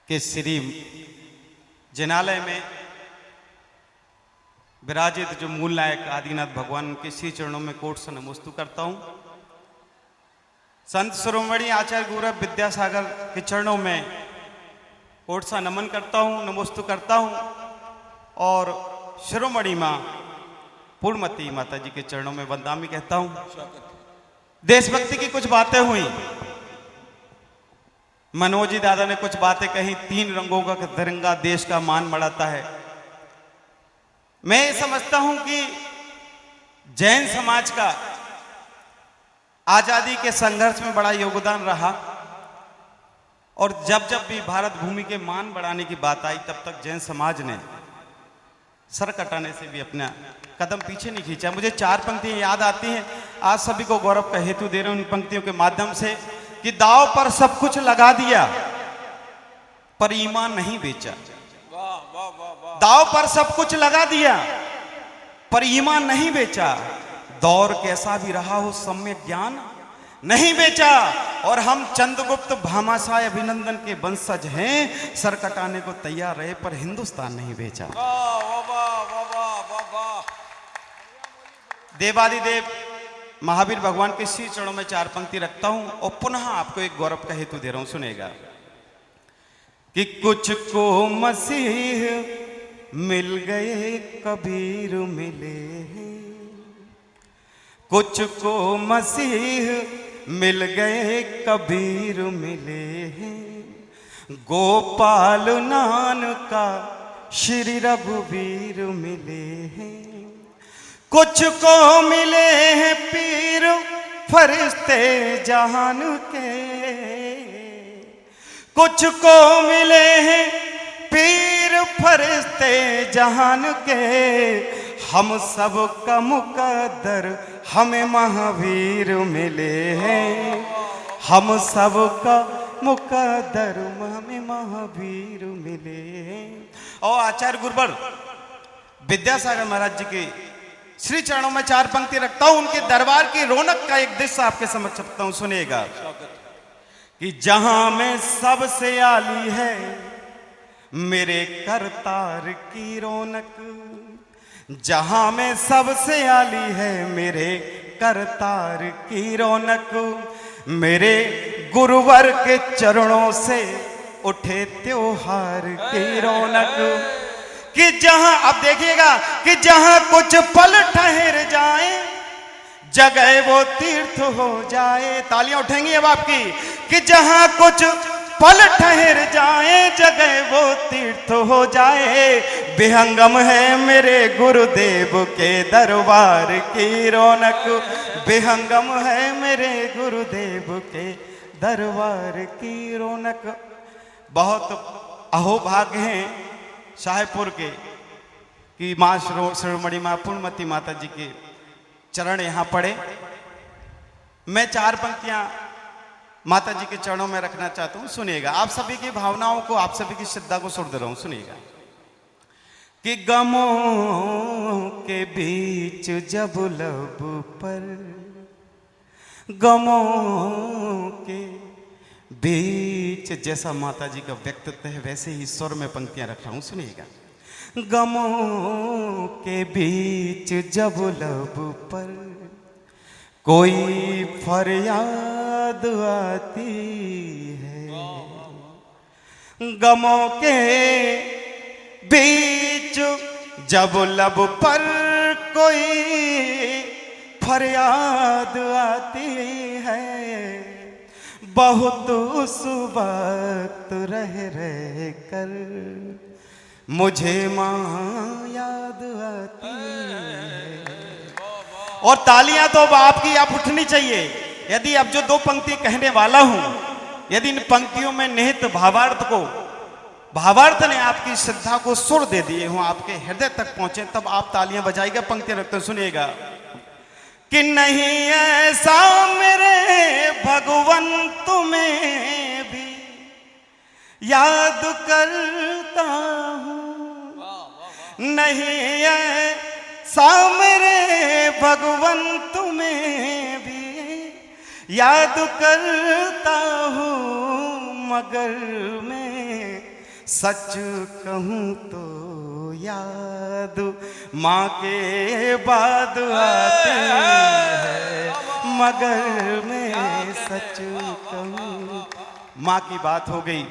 कि श्री जिनालय में विराजित जो मूल नायक आदिनाथ भगवान के श्री चरणों में कोट से नमोस्तु करता हूँ। संत शिरोमणि आचार्य गौरव विद्यासागर के चरणों में कोट सा नमन करता हूँ, नमोस्तु करता हूँ और शिरोमणि माँ पूर्णमती माता जी के चरणों में वंदामी कहता हूँ। देशभक्ति की कुछ बातें हुई, मनोज जी दादा ने कुछ बातें कही, 3 रंगों का तिरंगा देश का मान बढ़ाता है। मैं ये समझता हूं कि जैन समाज का आजादी के संघर्ष में बड़ा योगदान रहा और जब जब भी भारत भूमि के मान बढ़ाने की बात आई तब तक जैन समाज ने सर कटाने से भी अपना कदम पीछे नहीं खींचा। मुझे 4 पंक्तियां याद आती हैं, आज सभी को गौरव का हेतु दे रहे हूं उन पंक्तियों के माध्यम से कि दांव पर सब कुछ लगा दिया पर ईमान नहीं बेचा। दांव पर सब कुछ लगा दिया पर ईमान नहीं बेचा। दौर कैसा भी रहा हो सम्यक ज्ञान नहीं बेचा। और हम चंद्रगुप्त भामाशाह अभिनंदन के वंशज हैं, सर कटाने को तैयार रहे पर हिंदुस्तान नहीं बेचा। देवादिदेव महावीर भगवान के श्री चरणों में 4 पंक्ति रखता हूं और पुनः आपको एक गौरव का हेतु दे रहा हूं, सुनेगा कि कुछ को मसीह मिल गए कबीर मिले हैं, कुछ को मसीह मिल गए कबीर मिले हैं, गोपाल नानका श्री रघुवीर मिले हैं, कुछ को मिले हैं पीर फरिश्ते जहान के, कुछ को मिले हैं पीर फरिश्ते जहान के, हम सब का मुकद्दर हमें महावीर मिले हैं, हम सब का मुकद्दर हमें महावीर मिले हैं। और आचार्य गुरुवर विद्यासागर महाराज जी के श्री चरणों में 4 पंक्ति रखता हूं, उनके दरबार की रौनक का एक दृश्य आपके समक्ष रखता हूं, सुनिएगा कि जहां में सबसे आली है मेरे करतार की रौनक, जहां में सबसे आली है मेरे करतार की रौनक, मेरे गुरुवर के चरणों से उठे त्योहार की रौनक, कि जहां अब देखिएगा कि जहां कुछ पल ठहर जाए जगह वो तीर्थ हो जाए। तालियां उठेंगी अब आपकी कि जहां कुछ पल ठहर जाए जगह वो तीर्थ हो जाए, विहंगम है मेरे गुरुदेव के दरबार की रौनक, विहंगम है मेरे गुरुदेव के दरबार की रौनक। बहुत अहोभाग्य हैं शाहपुर के कि माँ शिरोमणि माँ पूर्णमती माता जी के चरण यहाँ पड़े। मैं 4 पंक्तियां माता जी के चरणों में रखना चाहता हूँ, सुनिएगा। आप सभी की भावनाओं को, आप सभी की श्रद्धा को सुर दे रहा हूँ, सुनिएगा कि गमों के बीच जब लब पर, गमों के बीच, जैसा माता जी का व्यक्तित्व है वैसे ही स्वर में पंक्तियां रख रहा हूं, सुनिएगा। गमों के बीच जब लब पर कोई फरियाद आती है, गमों के बीच जब लब पर कोई फरियाद आती है, बहुत उस वक्त रह रह कर मुझे माँ याद आती है। और तालियां तो अब आपकी आप उठनी चाहिए। यदि अब जो 2 पंक्ति कहने वाला हूं, यदि इन पंक्तियों में निहित भावार्थ ने आपकी श्रद्धा को सुर दे दिए हों, आपके हृदय तक पहुंचे, तब आप तालियां बजाइएगा। पंक्तियां रखते सुनिएगा कि नहीं ऐसा मेरे भगवन तुम्हें भी याद करता हूँ, नहीं ऐसा मेरे भगवन तुम्हें भी याद करता हूँ, मगर मैं सच कहूँ तो याद माँ के बाद आती है, मगर मैं सच कहूँ। माँ की बात हो गई